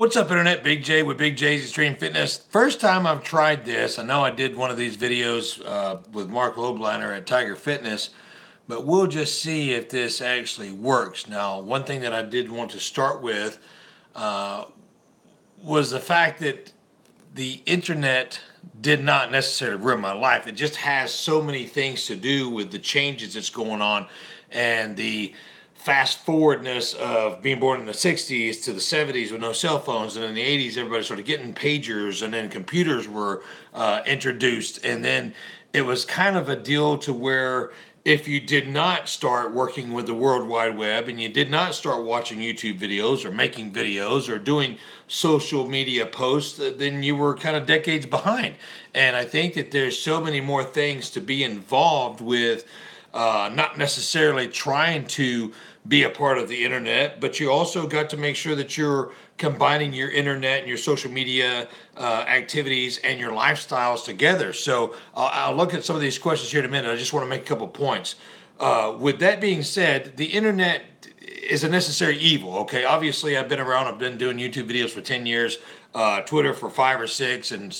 What's up, Internet? Big J with Big J's Extreme Fitness. First time I've tried this. I know I did one of these videos with Mark Lobliner at Tiger Fitness, but we'll just see if this actually works. Now, one thing that I did want to start with uh, was the fact that the internet did not necessarily ruin my life. It just has so many things to do with the changes that's going on and the fast forwardness of being born in the 60s to the 70s with no cell phones. And in the 80s, everybody started getting pagers, and then computers were introduced. And then it was kind of a deal to where if you did not start working with the World Wide Web and you did not start watching YouTube videos or making videos or doing social media posts, then you were kind of decades behind. And I think that there's so many more things to be involved with, not necessarily trying to be a part of the internet, but you also got to make sure that you're combining your internet and your social media activities and your lifestyles together. So I'll look at some of these questions here in a minute. I just want to make a couple points. With that being said, the internet is a necessary evil. Okay, obviously I've been around. I've been doing YouTube videos for 10 years, Twitter for 5 or 6, and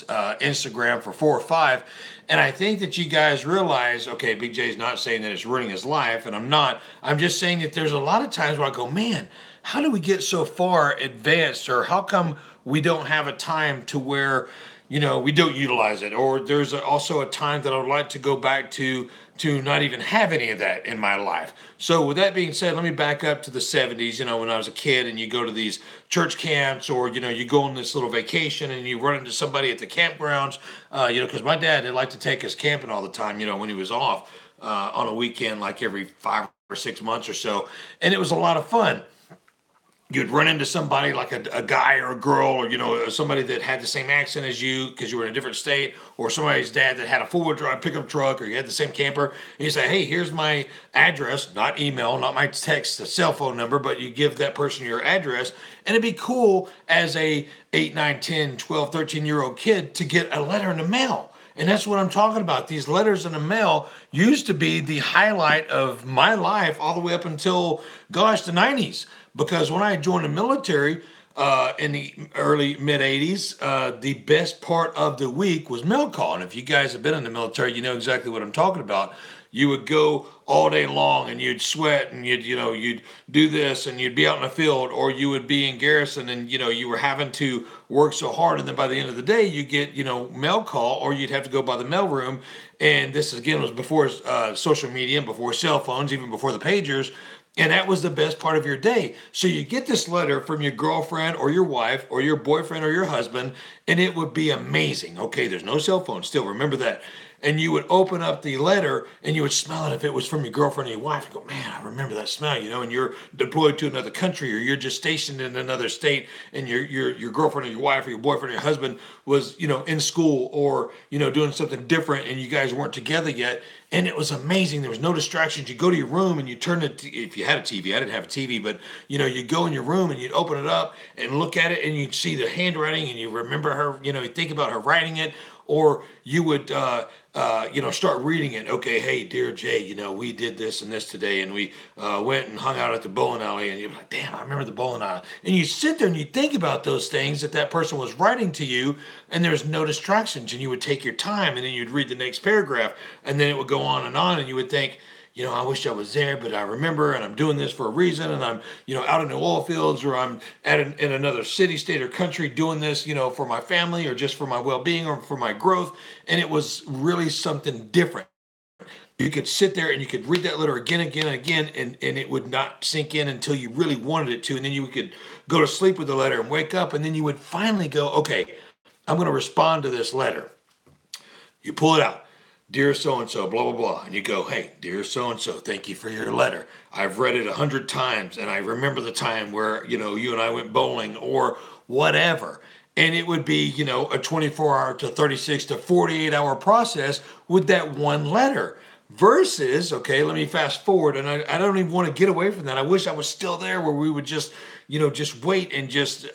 Instagram for 4 or 5. And I think that you guys realize, okay, Big J's not saying that it's ruining his life, and I'm not. I'm just saying that there's a lot of times where I go, man, how do we get so far advanced, or how come we don't have a time to where, we don't utilize it? Or there's also a time that I would like to go back to not even have any of that in my life. So with that being said, let me back up to the 70s, when I was a kid and you go to these church camps, or, you go on this little vacation and you run into somebody at the campgrounds, because my dad did like to take us camping all the time, when he was off on a weekend, like every 5 or 6 months or so. And it was a lot of fun. You'd run into somebody like a guy or a girl, or somebody that had the same accent as you because you were in a different state, or somebody's dad that had a four-wheel drive pickup truck, or you had the same camper, and you say, hey, here's my address, not email, not my text, a cell phone number, but you give that person your address. And it'd be cool as a 8, 9, 10, 12, 13-year-old kid to get a letter in the mail. And that's what I'm talking about. These letters in the mail used to be the highlight of my life all the way up until, gosh, the 90s. Because when I joined the military in the early mid 80s, the best part of the week was mail call. And if you guys have been in the military, you know exactly what I'm talking about. You would go all day long and you'd sweat and you'd do this and you'd be out in the field, or you would be in garrison and you were having to work so hard, and then by the end of the day you get mail call, or you'd have to go by the mail room. And this again was before social media and before cell phones, even before the pagers. And that was the best part of your day. So you get this letter from your girlfriend or your wife or your boyfriend or your husband, and it would be amazing. Okay, there's no cell phone still, remember that. And you would open up the letter and you would smell it if it was from your girlfriend or your wife. You go, man, I remember that smell, and you're deployed to another country, or you're just stationed in another state, and your girlfriend or your wife or your boyfriend or your husband was, in school, or, doing something different, and you guys weren't together yet. And it was amazing. There was no distractions. You go to your room and you turn it, if you had a TV, I didn't have a TV, but you go in your room and you'd open it up and look at it, and you'd see the handwriting, and you remember her, you think about her writing it. Or you would, start reading it. Okay, hey, dear Jay, we did this and this today, and we went and hung out at the bowling alley, and you're like, damn, I remember the bowling alley. And you sit there and you think about those things that person was writing to you, and there's no distractions, and you would take your time, and then you'd read the next paragraph, and then it would go on, and you would think, I wish I was there, but I remember, and I'm doing this for a reason, and I'm, out in the oil fields, or I'm in another city, state, or country doing this, for my family, or just for my well-being, or for my growth. And it was really something different. You could sit there and you could read that letter again, again, and again, and it would not sink in until you really wanted it to. And then you could go to sleep with the letter and wake up, and then you would finally go, okay, I'm going to respond to this letter. You pull it out. Dear so-and-so, blah, blah, blah. And you go, hey, dear so-and-so, thank you for your letter. I've read it 100 times, and I remember the time where, you and I went bowling, or whatever. And it would be, a 24-hour to 36 to 48-hour process with that one letter. Versus, okay, let me fast forward, and I don't even want to get away from that. I wish I was still there, where we would just, just wait and just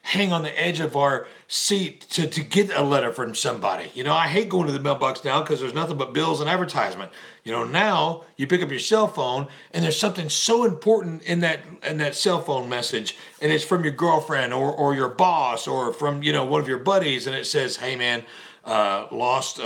hang on the edge of our seat to get a letter from somebody. I hate going to the mailbox now because there's nothing but bills and advertisement. Now you pick up your cell phone and there's something so important in that cell phone message, and it's from your girlfriend or your boss or from one of your buddies, and it says, "Hey man, lost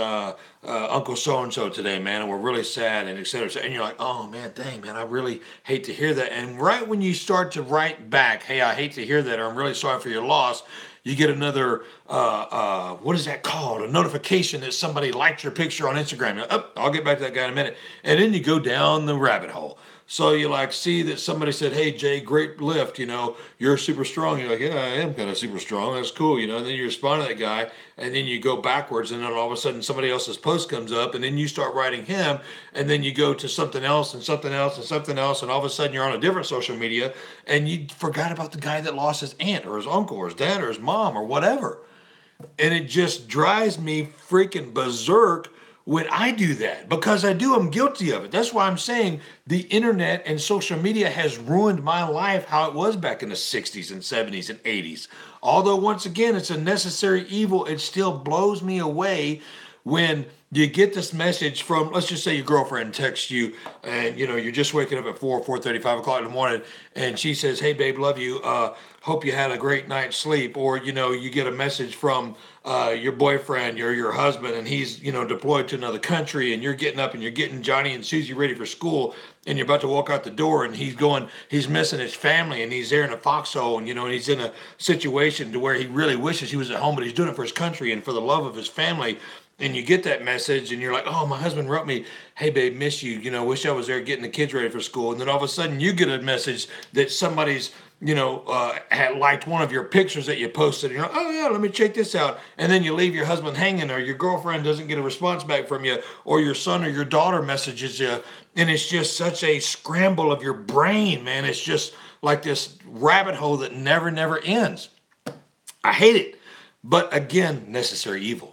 Uncle so-and-so today, man, and we're really sad," and et cetera, et cetera. And you're like, "Oh man, dang man, I really hate to hear that." And right when you start to write back, "Hey, I hate to hear that," or "I'm really sorry for your loss," you get another, what is that called? A notification that somebody liked your picture on Instagram. You're like, "Oh, I'll get back to that guy in a minute." And then you go down the rabbit hole. So you see that somebody said, "Hey Jay, great lift, you're super strong." You're like, "Yeah, I am kind of super strong. That's cool." And then you respond to that guy, and then you go backwards, and then all of a sudden somebody else's post comes up, and then you start writing him, and then you go to something else and something else and something else, and all of a sudden you're on a different social media, and you forgot about the guy that lost his aunt or his uncle or his dad or his mom or whatever. And it just drives me freaking berserk when I do that, because I'm guilty of it. That's why I'm saying the internet and social media has ruined my life how it was back in the 60s and 70s and 80s. Although, once again, it's a necessary evil, it still blows me away when you get this message from, let's just say your girlfriend texts you, and you're just waking up at 4:30, 5 o'clock in the morning, and she says, "Hey babe, love you, hope you had a great night's sleep." Or you get a message from your boyfriend or your husband, and he's deployed to another country, and you're getting up and you're getting Johnny and Susie ready for school, and you're about to walk out the door, and he's missing his family, and he's there in a foxhole, and and he's in a situation to where he really wishes he was at home, but he's doing it for his country and for the love of his family. And you get that message, and you're like, "Oh, my husband wrote me, 'Hey babe, miss you, wish I was there getting the kids ready for school.'" And then all of a sudden you get a message that somebody's had liked one of your pictures that you posted, and you're like, "Oh yeah, let me check this out." And then you leave your husband hanging, or your girlfriend doesn't get a response back from you, or your son or your daughter messages you, and it's just such a scramble of your brain, man. It's just like this rabbit hole that never ends. I hate it. But again, necessary evil.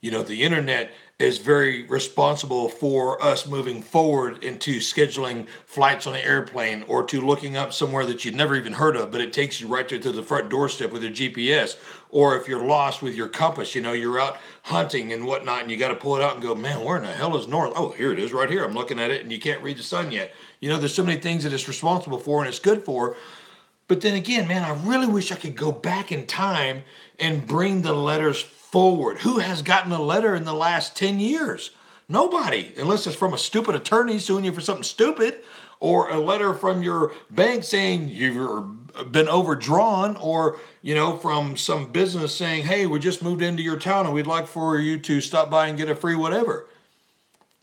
The internet is very responsible for us moving forward into scheduling flights on an airplane, or to looking up somewhere that you'd never even heard of, but it takes you right to the front doorstep with your GPS. Or if you're lost with your compass, you're out hunting and whatnot, and you got to pull it out and go, "Man, where in the hell is north? Oh, here it is right here. I'm looking at it," and you can't read the sun yet. There's so many things that it's responsible for and it's good for. But then again, man, I really wish I could go back in time and bring the letters forward. Who has gotten a letter in the last 10 years? Nobody, unless it's from a stupid attorney suing you for something stupid, or a letter from your bank saying you've been overdrawn, or, from some business saying, "Hey, we just moved into your town and we'd like for you to stop by and get a free whatever."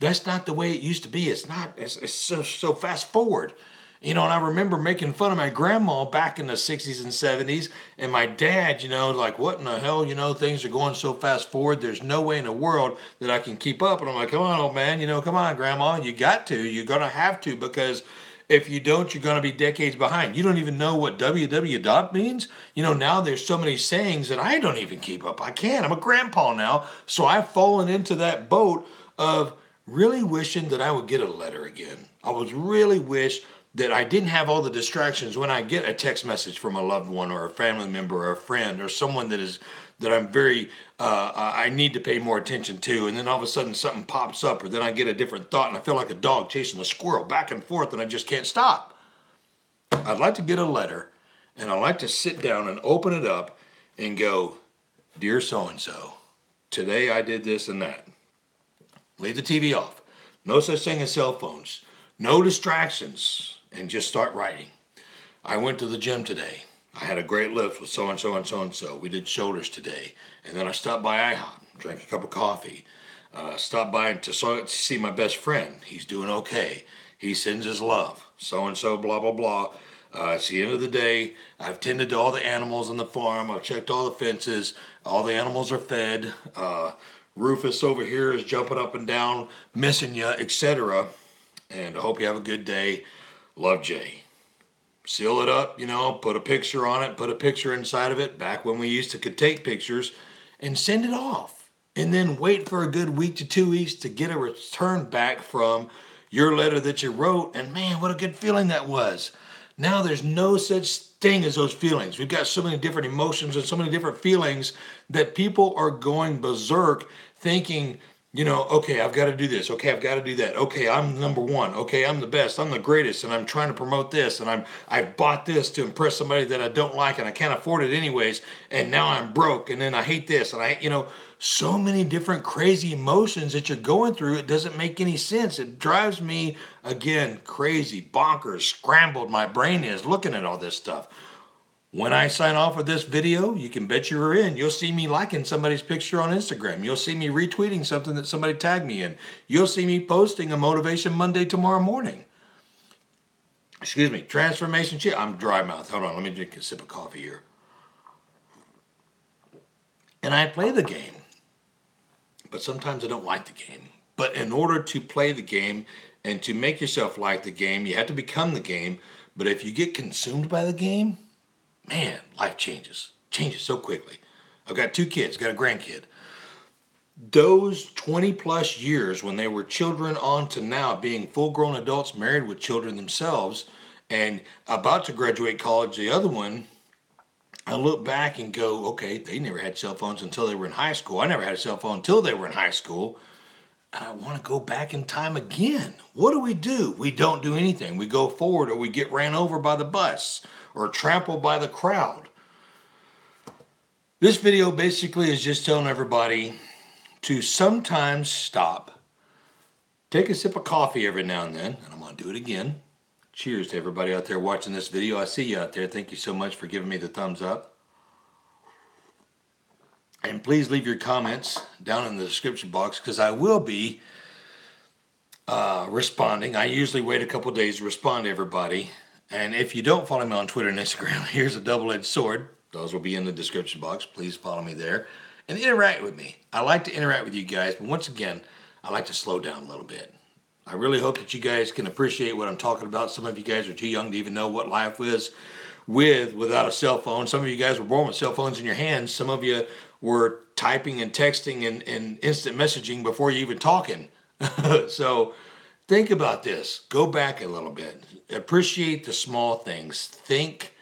That's not the way it used to be. It's not. It's so fast forward. And I remember making fun of my grandma back in the 60s and 70s, and my dad, like, "What in the hell, things are going so fast forward. There's no way in the world that I can keep up." And I'm like, "Come on, old man, come on, grandma, you got to. You're going to have to, because if you don't, you're going to be decades behind. You don't even know what www dot means. Now there's so many sayings that I don't even keep up. I can't. I'm a grandpa now. So I've fallen into that boat of really wishing that I would get a letter again. I was really wish that I didn't have all the distractions when I get a text message from a loved one or a family member or a friend or someone that I'm very, I need to pay more attention to. And then all of a sudden something pops up, or then I get a different thought, and I feel like a dog chasing a squirrel back and forth, and I just can't stop. I'd like to get a letter, and I'd like to sit down and open it up and go, "Dear so-and-so, today I did this and that." Leave the TV off. No such thing as cell phones. No distractions. And just start writing. "I went to the gym today. I had a great lift with so-and-so and so-and-so. We did shoulders today. And then I stopped by IHOP, drank a cup of coffee. Stopped by to see my best friend. He's doing okay. He sends his love. So-and-so, blah, blah, blah. It's the end of the day. I've tended to all the animals on the farm. I've checked all the fences. All the animals are fed. Rufus over here is jumping up and down, missing you, etc. And I hope you have a good day. Love, Jay." Seal it up, put a picture on it, put a picture inside of it, back when we used to could take pictures, and send it off. And then wait for a good week to 2 weeks to get a return back from your letter that you wrote. And man, what a good feeling that was. Now there's no such sting is those feelings. We've got so many different emotions and so many different feelings that people are going berserk thinking, you know, okay, I've got to do this. Okay, I've got to do that. Okay, I'm number one. Okay, I'm the best. I'm the greatest, and I'm trying to promote this, and I've bought this to impress somebody that I don't like, and I can't afford it anyways. And now I'm broke, and then I hate this, and so many different crazy emotions that you're going through. It doesn't make any sense. It drives me again crazy, bonkers, scrambled. My brain is looking at all this stuff. When I sign off with this video, you can bet you're in. You'll see me liking somebody's picture on Instagram. You'll see me retweeting something that somebody tagged me in. You'll see me posting a Motivation Monday tomorrow morning. Excuse me, Transformation Chip. I'm dry mouth. Hold on, let me drink a sip of coffee here. And I play the game, but sometimes I don't like the game. But in order to play the game and to make yourself like the game, you have to become the game. But if you get consumed by the game, man, life changes so quickly. I've got 2 kids, got a grandkid. Those 20 plus years when they were children on to now being full grown adults married with children themselves and about to graduate college, the other one, I look back and go, okay, they never had cell phones until they were in high school. I never had a cell phone until they were in high school. And I want to go back in time again. What do? We don't do anything. We go forward, or we get ran over by the bus or trampled by the crowd. This video basically is just telling everybody to sometimes stop, take a sip of coffee every now and then, and I'm going to do it again. Cheers to everybody out there watching this video. I see you out there. Thank you so much for giving me the thumbs up. And please leave your comments down in the description box, because I will be responding. I usually wait a couple days to respond to everybody. And if you don't follow me on Twitter and Instagram, here's a double-edged sword. Those will be in the description box. Please follow me there and interact with me. I like to interact with you guys, but once again, I like to slow down a little bit. I really hope that you guys can appreciate what I'm talking about. Some of you guys are too young to even know what life is without a cell phone. Some of you guys were born with cell phones in your hands. Some of you were typing and texting and instant messaging before you even talking. So think about this. Go back a little bit. Appreciate the small things. Think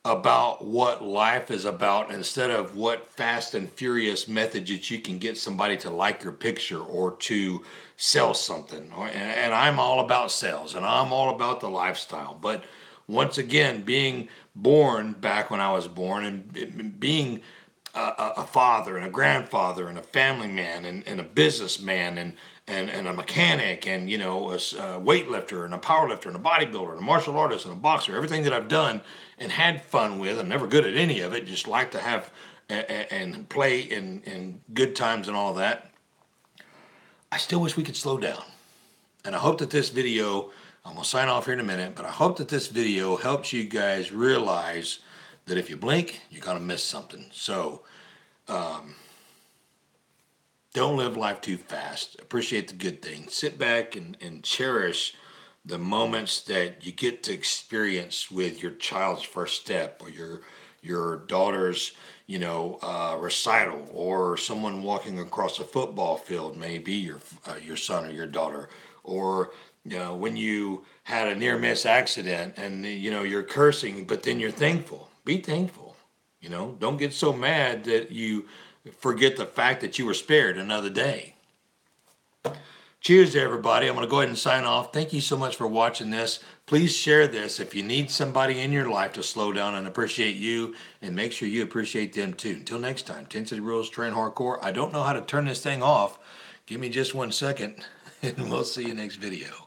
about what life is about instead of what fast and furious method that you can get somebody to like your picture or to sell something. And I'm all about sales, and I'm all about the lifestyle. But once again, being born back when I was born, and being a father and a grandfather and a family man and a businessman and a mechanic and, you know, a weightlifter and a powerlifter and a bodybuilder and a martial artist and a boxer, everything that I've done and had fun with. I'm never good at any of it, just like to have and play in good times and all of that. I still wish we could slow down. And I hope that this video, I'm going to sign off here in a minute, but I hope that this video helps you guys realize that if you blink, you're going to miss something. So don't live life too fast. Appreciate the good things. Sit back and cherish the moments that you get to experience with your child's first step, or your daughter's, you know, recital, or someone walking across a football field, maybe your son or your daughter, or, you know, when you had a near miss accident and, you know, you're cursing, but then you're thankful. Be thankful. You know, don't get so mad that you forget the fact that you were spared another day. Cheers to everybody. I'm going to go ahead and sign off. Thank you so much for watching this. Please share this if you need somebody in your life to slow down and appreciate you, and make sure you appreciate them too. Until next time, 10 City Rules, Train Hardcore. I don't know how to turn this thing off. Give me just 1 second, and we'll see you next video.